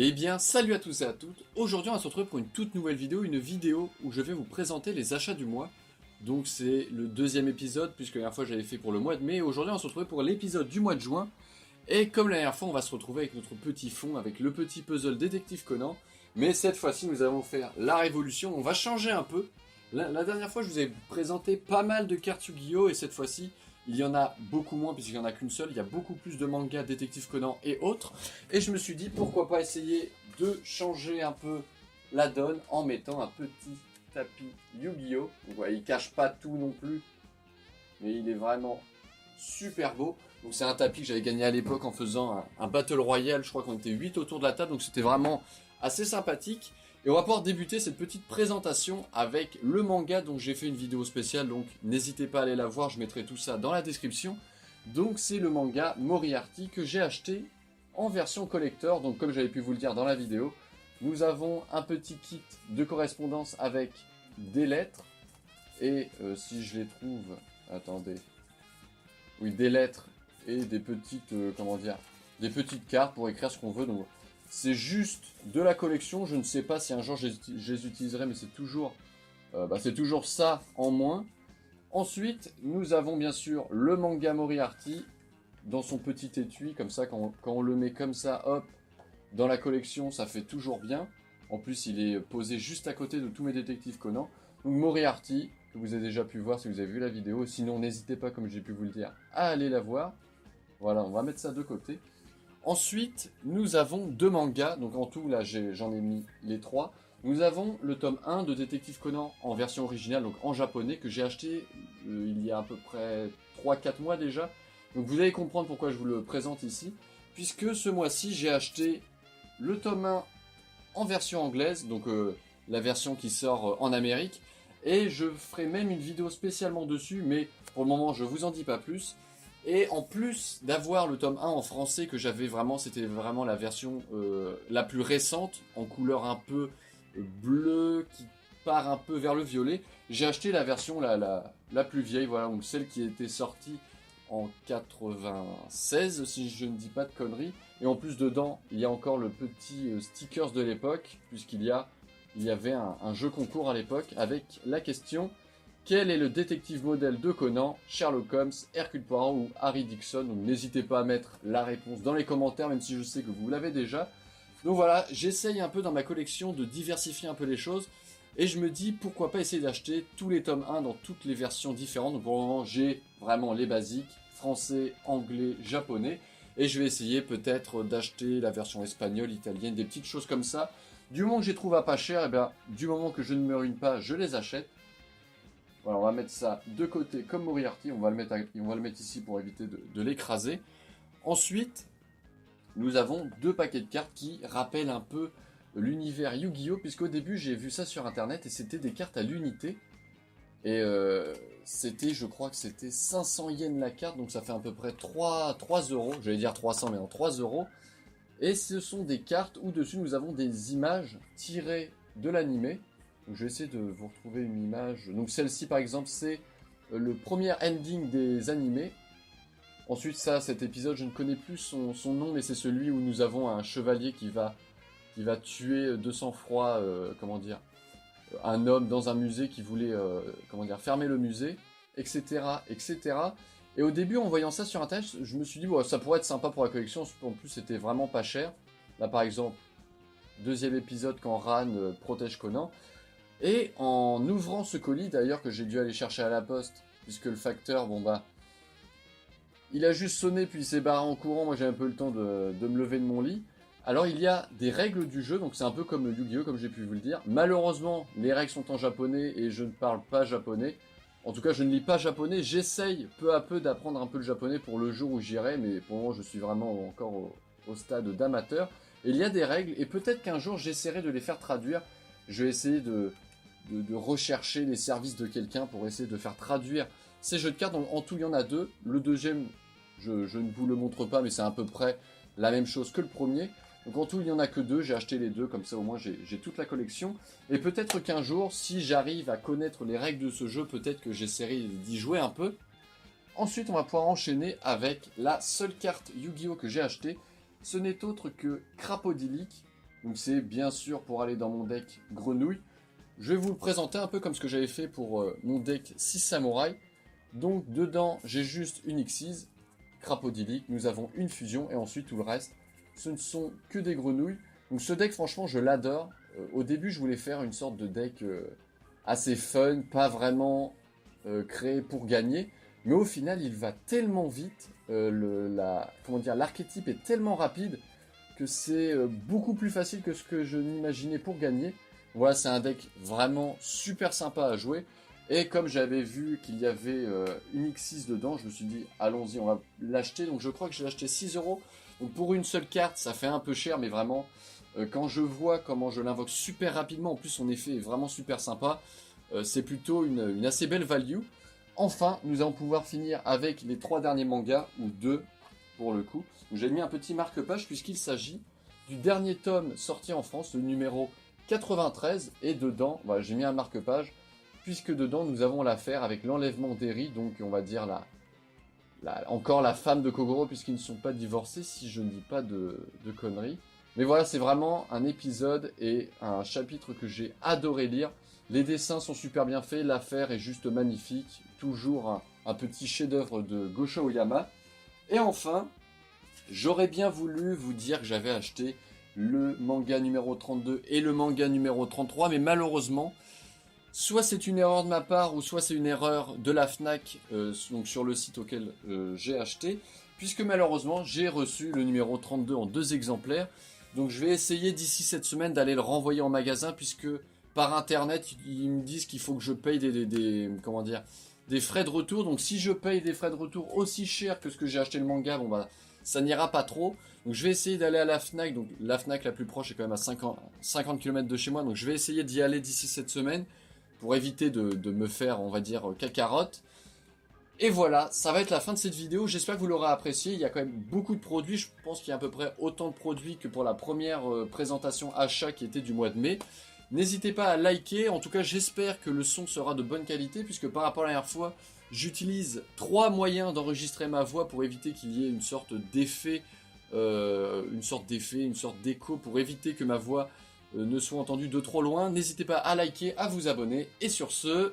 Eh bien, salut à tous et à toutes. Aujourd'hui, on va se retrouver pour une toute nouvelle vidéo, une vidéo où je vais vous présenter les achats du mois. Donc, c'est le deuxième épisode, puisque la dernière fois, j'avais fait pour le mois de mai. Aujourd'hui, on va se retrouver pour l'épisode du mois de juin. Et comme la dernière fois, on va se retrouver avec notre petit fond, avec le petit puzzle Détective Conan. Mais cette fois-ci, nous allons faire la révolution. On va changer un peu. La dernière fois, je vous ai présenté pas mal de cartes Yu-Gi-Oh! Et cette fois-ci, il y en a beaucoup moins, puisqu'il n'y en a qu'une seule. Il y a beaucoup plus de mangas Détective Conan et autres. Et je me suis dit, pourquoi pas essayer de changer un peu la donne en mettant un petit tapis Yu-Gi-Oh! Donc, ouais, il cache pas tout non plus, mais il est vraiment super beau. Donc c'est un tapis que j'avais gagné à l'époque en faisant un Battle Royale. Je crois qu'on était 8 autour de la table, donc c'était vraiment assez sympathique. Et on va pouvoir débuter cette petite présentation avec le manga dont j'ai fait une vidéo spéciale, donc n'hésitez pas à aller la voir, je mettrai tout ça dans la description. Donc c'est le manga Moriarty que j'ai acheté en version collector, donc comme j'avais pu vous le dire dans la vidéo, nous avons un petit kit de correspondance avec des lettres, et si je les trouve, attendez, oui, des lettres et des petites, des petites cartes pour écrire ce qu'on veut, donc c'est juste de la collection. Je ne sais pas si un jour je les utiliserai, mais c'est toujours ça en moins. Ensuite, nous avons bien sûr le manga Moriarty dans son petit étui, comme ça, quand on le met comme ça, hop, dans la collection, ça fait toujours bien. En plus, il est posé juste à côté de tous mes détectives Conan. Donc Moriarty, que vous avez déjà pu voir si vous avez vu la vidéo. Sinon, n'hésitez pas, comme j'ai pu vous le dire, à aller la voir. Voilà, on va mettre ça de côté. Ensuite, nous avons deux mangas. Donc en tout, là, j'en ai mis les trois. Nous avons le tome 1 de Détective Conan en version originale, donc en japonais, que j'ai acheté il y a à peu près 3-4 mois déjà. Donc vous allez comprendre pourquoi je vous le présente ici. Puisque ce mois-ci, j'ai acheté le tome 1 en version anglaise, donc la version qui sort en Amérique. Et je ferai même une vidéo spécialement dessus, mais pour le moment, je vous en dis pas plus. Et en plus d'avoir le tome 1 en français que j'avais vraiment, c'était vraiment la version la plus récente, en couleur un peu bleue, qui part un peu vers le violet, j'ai acheté la version la plus vieille, voilà, donc celle qui était sortie en 96, si je ne dis pas de conneries. Et en plus dedans, il y a encore le petit stickers de l'époque, puisqu'il y avait un jeu concours à l'époque avec la question: quel est le détective modèle de Conan, Sherlock Holmes, Hercule Poirot ou Harry Dixon? Donc n'hésitez pas à mettre la réponse dans les commentaires, même si je sais que vous l'avez déjà. Donc voilà, j'essaye un peu dans ma collection de diversifier un peu les choses. Et je me dis, pourquoi pas essayer d'acheter tous les tomes 1 dans toutes les versions différentes. Donc pour le moment, j'ai vraiment les basiques, français, anglais, japonais. Et je vais essayer peut-être d'acheter la version espagnole, italienne, des petites choses comme ça. Du moment que je les trouve à pas cher, et bien du moment que je ne me ruine pas, je les achète. Voilà, on va mettre ça de côté comme Moriarty, on va le mettre ici pour éviter de l'écraser. Ensuite, nous avons deux paquets de cartes qui rappellent un peu l'univers Yu-Gi-Oh! Puisqu'au début j'ai vu ça sur internet et c'était des cartes à l'unité. Et je crois que c'était 500 yens la carte, donc ça fait à peu près 3 euros. J'allais dire 300, mais en 3 euros. Et ce sont des cartes où dessus nous avons des images tirées de l'animé. Donc je vais essayer de vous retrouver une image. Donc celle-ci par exemple, c'est le premier ending des animés. Ensuite cet épisode, je ne connais plus son nom, mais c'est celui où nous avons un chevalier qui va tuer de sang-froid, un homme dans un musée qui voulait fermer le musée, etc., etc. Et au début, en voyant ça sur internet, je me suis dit, bon, ça pourrait être sympa pour la collection. En plus, c'était vraiment pas cher. Là, par exemple, deuxième épisode quand Ran protège Conan. Et en ouvrant ce colis, d'ailleurs, que j'ai dû aller chercher à la poste, puisque le facteur, il a juste sonné puis il s'est barré en courant. Moi, j'ai un peu le temps de me lever de mon lit. Alors, il y a des règles du jeu, donc c'est un peu comme le Yu-Gi-Oh! Comme j'ai pu vous le dire. Malheureusement, les règles sont en japonais et je ne parle pas japonais. En tout cas, je ne lis pas japonais. J'essaye peu à peu d'apprendre un peu le japonais pour le jour où j'irai, mais pour le moment, je suis vraiment encore au stade d'amateur. Et il y a des règles, et peut-être qu'un jour, j'essaierai de les faire traduire. Je vais essayer de rechercher les services de quelqu'un pour essayer de faire traduire ces jeux de cartes. Donc, en tout, il y en a deux. Le deuxième, je ne vous le montre pas, mais c'est à peu près la même chose que le premier. Donc en tout, il n'y en a que deux, j'ai acheté les deux, comme ça au moins j'ai toute la collection. Et peut-être qu'un jour, si j'arrive à connaître les règles de ce jeu, peut-être que j'essaierai d'y jouer un peu. Ensuite, on va pouvoir enchaîner avec la seule carte Yu-Gi-Oh! Que j'ai achetée. Ce n'est autre que Crapodilic. Donc c'est bien sûr pour aller dans mon deck grenouille. Je vais vous le présenter un peu comme ce que j'avais fait pour mon deck 6 samouraïs. Donc dedans, j'ai juste une Xyz, crapaudylique, nous avons une fusion et ensuite tout le reste, ce ne sont que des grenouilles. Donc ce deck, franchement, je l'adore. Au début, je voulais faire une sorte de deck assez fun, pas vraiment créé pour gagner. Mais au final, il va tellement vite, l'archétype est tellement rapide que c'est beaucoup plus facile que ce que je n'imaginais pour gagner. Voilà, c'est un deck vraiment super sympa à jouer. Et comme j'avais vu qu'il y avait une X6 dedans, je me suis dit, allons-y, on va l'acheter. Donc je crois que j'ai acheté 6 euros. Donc pour une seule carte, ça fait un peu cher, mais vraiment, quand je vois comment je l'invoque super rapidement, en plus son effet est vraiment super sympa, c'est plutôt une assez belle value. Enfin, nous allons pouvoir finir avec les 3 derniers mangas, ou 2 pour le coup. J'ai mis un petit marque-page puisqu'il s'agit du dernier tome sorti en France, le numéro 93, et dedans, voilà, j'ai mis un marque-page, puisque dedans nous avons l'affaire avec l'enlèvement d'Eri, donc on va dire encore la femme de Kogoro, puisqu'ils ne sont pas divorcés, si je ne dis pas de conneries. Mais voilà, c'est vraiment un épisode et un chapitre que j'ai adoré lire. Les dessins sont super bien faits, l'affaire est juste magnifique, toujours un petit chef-d'œuvre de Gosho Oyama. Et enfin, j'aurais bien voulu vous dire que j'avais acheté le manga numéro 32 et le manga numéro 33, mais malheureusement, soit c'est une erreur de ma part, ou soit c'est une erreur de la FNAC, donc sur le site auquel j'ai acheté, puisque malheureusement, j'ai reçu le numéro 32 en 2 exemplaires. Donc je vais essayer d'ici cette semaine d'aller le renvoyer en magasin, puisque par internet, ils me disent qu'il faut que je paye des frais de retour. Donc si je paye des frais de retour aussi cher que ce que j'ai acheté le manga, bon bah ça n'ira pas trop. Donc je vais essayer d'aller à la FNAC. Donc la FNAC la plus proche est quand même à 50 km de chez moi. Donc je vais essayer d'y aller d'ici cette semaine pour éviter de me faire, on va dire, cacarotte. Et voilà, ça va être la fin de cette vidéo. J'espère que vous l'aurez apprécié. Il y a quand même beaucoup de produits. Je pense qu'il y a à peu près autant de produits que pour la première présentation achat qui était du mois de mai. N'hésitez pas à liker. En tout cas, j'espère que le son sera de bonne qualité, puisque par rapport à la dernière fois, j'utilise 3 moyens d'enregistrer ma voix pour éviter qu'il y ait une sorte d'effet, une sorte d'écho, pour éviter que ma voix ne soit entendue de trop loin. N'hésitez pas à liker, à vous abonner. Et sur ce,